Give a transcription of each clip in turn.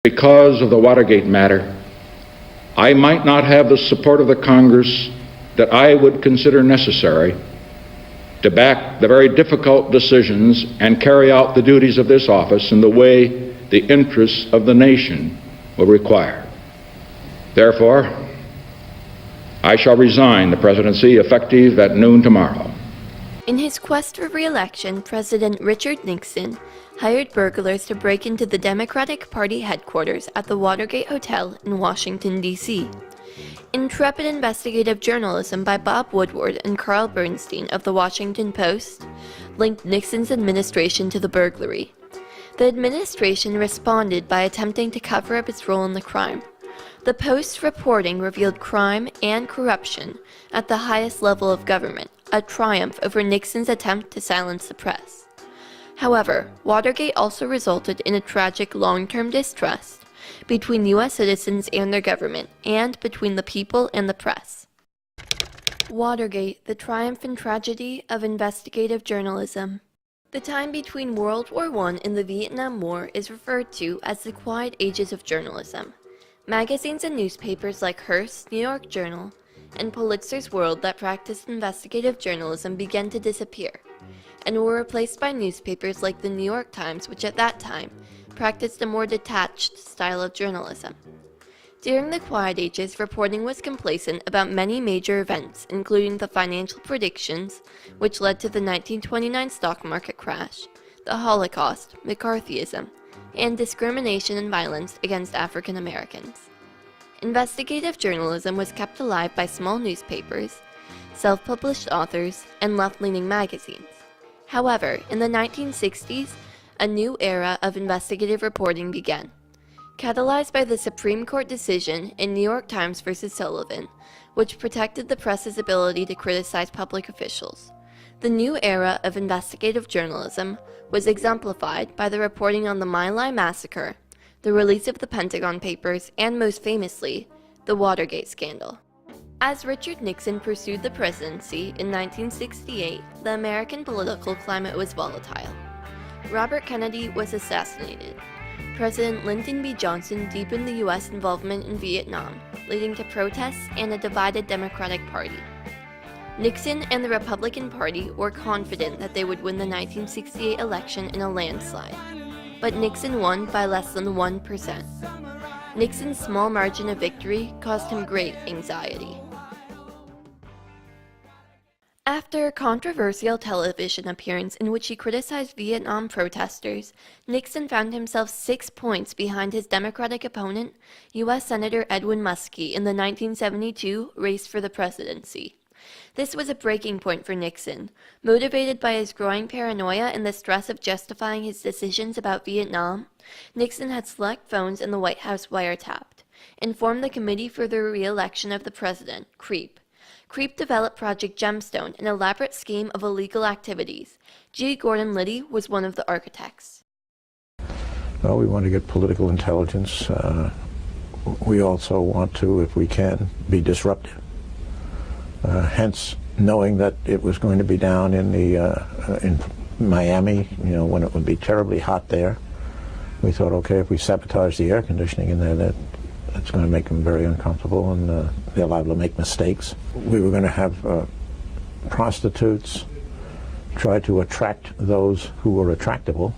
Because of the Watergate matter, I might not have the support of the Congress that I would consider necessary to back the very difficult decisions and carry out the duties of this office in the way the interests of the nation will require. Therefore, I shall resign the presidency effective at noon tomorrow. In his quest for re-election, President Richard Nixon hired burglars to break into the Democratic Party headquarters at the Watergate Hotel in Washington, D.C. Intrepid investigative journalism by Bob Woodward and Carl Bernstein of The Washington Post linked Nixon's administration to the burglary. The administration responded by attempting to cover up its role in the crime. The Post's reporting revealed crime and corruption at the highest level of government, a triumph over Nixon's attempt to silence the press. However, Watergate also resulted in a tragic long-term distrust between U.S. citizens and their government, and between the people and the press. Watergate, the triumph and tragedy of investigative journalism. The time between World War I and the Vietnam War is referred to as the Quiet Ages of journalism. Magazines and newspapers like Hearst's New York Journal and Pulitzer's World that practiced investigative journalism began to disappear, and were replaced by newspapers like the New York Times, which at that time practiced a more detached style of journalism. During the Quiet Ages, reporting was complacent about many major events, including the financial predictions, which led to the 1929 stock market crash, the Holocaust, McCarthyism, and discrimination and violence against African Americans. Investigative journalism was kept alive by small newspapers, self-published authors, and left-leaning magazines. However, in the 1960s, a new era of investigative reporting began, catalyzed by the Supreme Court decision in New York Times v. Sullivan, which protected the press's ability to criticize public officials. The new era of investigative journalism was exemplified by the reporting on the My Lai massacre, the release of the Pentagon Papers, and most famously, the Watergate scandal. As Richard Nixon pursued the presidency in 1968, the American political climate was volatile. Robert Kennedy was assassinated. President Lyndon B. Johnson deepened the U.S. involvement in Vietnam, leading to protests and a divided Democratic Party. Nixon and the Republican Party were confident that they would win the 1968 election in a landslide, but Nixon won by less than 1%. Nixon's small margin of victory caused him great anxiety. After a controversial television appearance in which he criticized Vietnam protesters, Nixon found himself 6 points behind his Democratic opponent, U.S. Senator Edwin Muskie, in the 1972 race for the presidency. This was a breaking point for Nixon. Motivated by his growing paranoia and the stress of justifying his decisions about Vietnam, Nixon had select phones in the White House wiretapped, and formed the Committee for the Re-election of the President, CREEP. CREEP developed Project Gemstone, an elaborate scheme of illegal activities. G. Gordon Liddy was one of the architects. Well, we want to get political intelligence. We also want to, if we can, be disruptive. Hence, knowing that it was going to be down in Miami, when it would be terribly hot there, we thought, okay, if we sabotage the air conditioning in there, that's going to make them very uncomfortable, and they're liable to make mistakes. We were going to have prostitutes try to attract those who were attractable,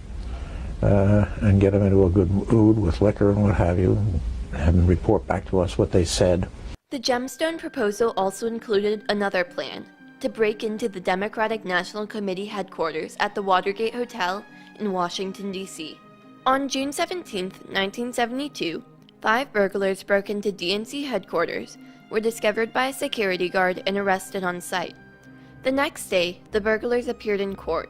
and get them into a good mood with liquor and what have you, and have them report back to us what they said. The Gemstone proposal also included another plan, to break into the Democratic National Committee headquarters at the Watergate Hotel in Washington, D.C. On June 17, 1972, 5 burglars broke into DNC headquarters, were discovered by a security guard, and arrested on site. The next day, the burglars appeared in court.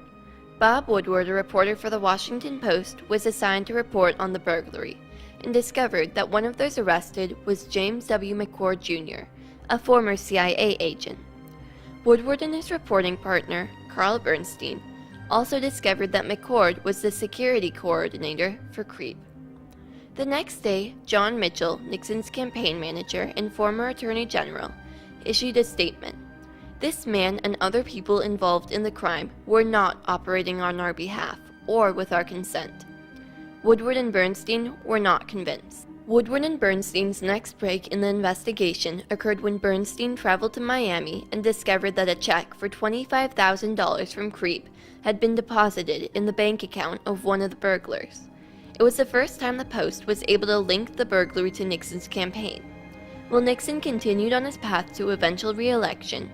Bob Woodward, a reporter for The Washington Post, was assigned to report on the burglary, and discovered that one of those arrested was James W. McCord Jr., a former CIA agent. Woodward and his reporting partner, Carl Bernstein, also discovered that McCord was the security coordinator for CREEP. The next day, John Mitchell, Nixon's campaign manager and former Attorney General, issued a statement. This man and other people involved in the crime were not operating on our behalf or with our consent. Woodward and Bernstein were not convinced. Woodward and Bernstein's next break in the investigation occurred when Bernstein traveled to Miami and discovered that a check for $25,000 from Creep had been deposited in the bank account of one of the burglars. It was the first time the Post was able to link the burglary to Nixon's campaign. While Nixon continued on his path to eventual re-election,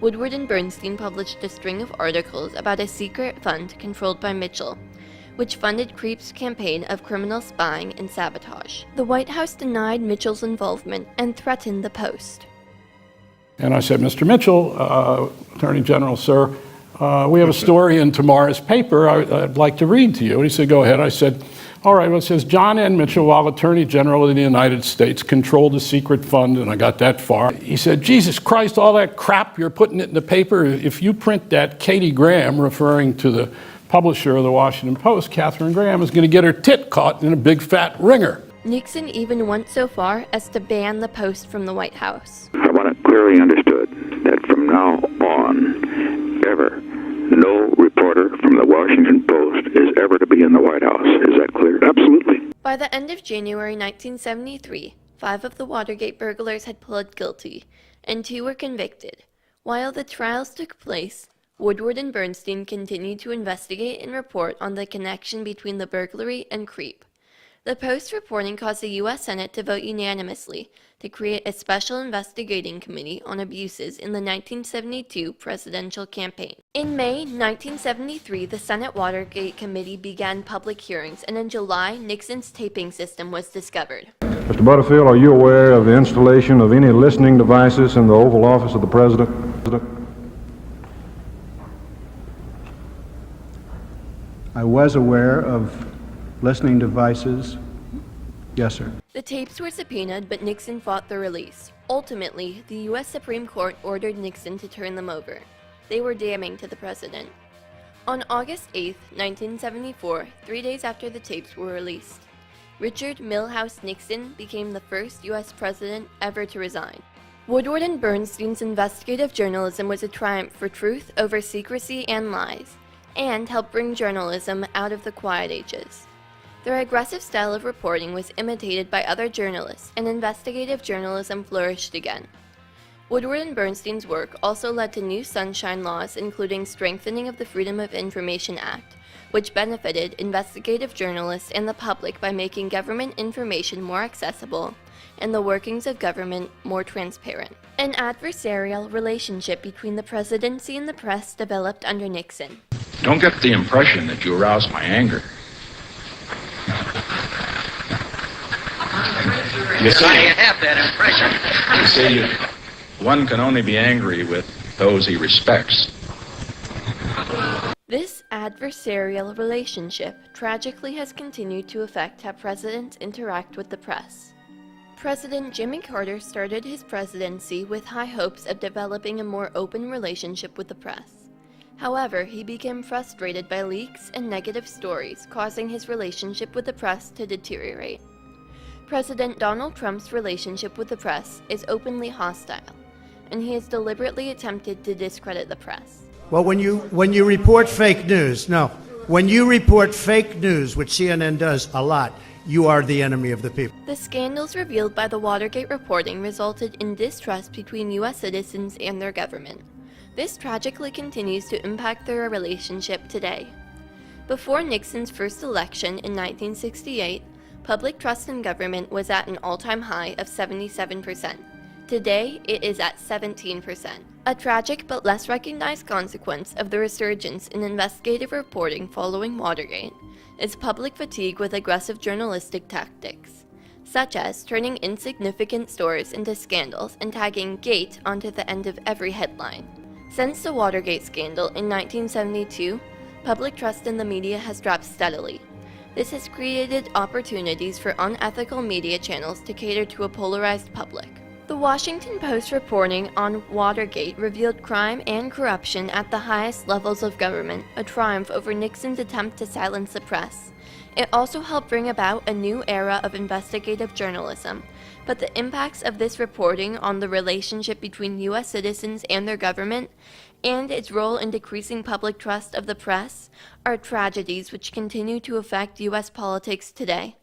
Woodward and Bernstein published a string of articles about a secret fund controlled by Mitchell, which funded Creep's campaign of criminal spying and sabotage. The White House denied Mitchell's involvement and threatened the Post. And I said, Mr. Mitchell, Attorney General, sir, we have a story in tomorrow's paper I'd like to read to you. And he said, go ahead. I said, all right, well, it says, John N. Mitchell, while Attorney General of the United States, controlled a secret fund, and I got that far. He said, Jesus Christ, all that crap you're putting it in the paper, if you print that, Katie Graham, referring to the publisher of the Washington Post, Katharine Graham, is going to get her tit caught in a big fat ringer. Nixon even went so far as to ban the Post from the White House. I want it clearly understood that from now on, ever, no reporter from the Washington Post is ever to be in the White House. Is that clear? Absolutely. By the end of January 1973, 5 of the Watergate burglars had pled guilty, and 2 were convicted. While the trials took place, Woodward and Bernstein continued to investigate and report on the connection between the burglary and Creep. The Post's reporting caused the U.S. Senate to vote unanimously to create a special investigating committee on abuses in the 1972 presidential campaign. In May 1973, the Senate Watergate Committee began public hearings, and in July, Nixon's taping system was discovered. Mr. Butterfield, are you aware of the installation of any listening devices in the Oval Office of the President? I was aware of listening devices. Yes, sir. The tapes were subpoenaed, but Nixon fought their release. Ultimately, the U.S. Supreme Court ordered Nixon to turn them over. They were damning to the president. On August 8, 1974, 3 days after the tapes were released, Richard Milhous Nixon became the first U.S. president ever to resign. Woodward and Bernstein's investigative journalism was a triumph for truth over secrecy and lies, and helped bring journalism out of the quiet ages. Their aggressive style of reporting was imitated by other journalists, and investigative journalism flourished again. Woodward and Bernstein's work also led to new sunshine laws, including strengthening of the Freedom of Information Act, which benefited investigative journalists and the public by making government information more accessible and the workings of government more transparent. An adversarial relationship between the presidency and the press developed under Nixon. Don't get the impression that you arouse my anger. You see, I have that impression. you see, one can only be angry with those he respects. This adversarial relationship tragically has continued to affect how presidents interact with the press. President Jimmy Carter started his presidency with high hopes of developing a more open relationship with the press. However, he became frustrated by leaks and negative stories, causing his relationship with the press to deteriorate. President Donald Trump's relationship with the press is openly hostile, and he has deliberately attempted to discredit the press. Well, when you report fake news, when you report fake news, which CNN does a lot, you are the enemy of the people. The scandals revealed by the Watergate reporting resulted in distrust between U.S. citizens and their government. This tragically continues to impact their relationship today. Before Nixon's first election in 1968, public trust in government was at an all-time high of 77%. Today, it is at 17%. A tragic but less recognized consequence of the resurgence in investigative reporting following Watergate is public fatigue with aggressive journalistic tactics, such as turning insignificant stories into scandals and tagging "Gate" onto the end of every headline. Since the Watergate scandal in 1972, public trust in the media has dropped steadily. This has created opportunities for unethical media channels to cater to a polarized public. The Washington Post reporting on Watergate revealed crime and corruption at the highest levels of government, a triumph over Nixon's attempt to silence the press. It also helped bring about a new era of investigative journalism, but the impacts of this reporting on the relationship between U.S. citizens and their government and its role in decreasing public trust of the press are tragedies which continue to affect U.S. politics today.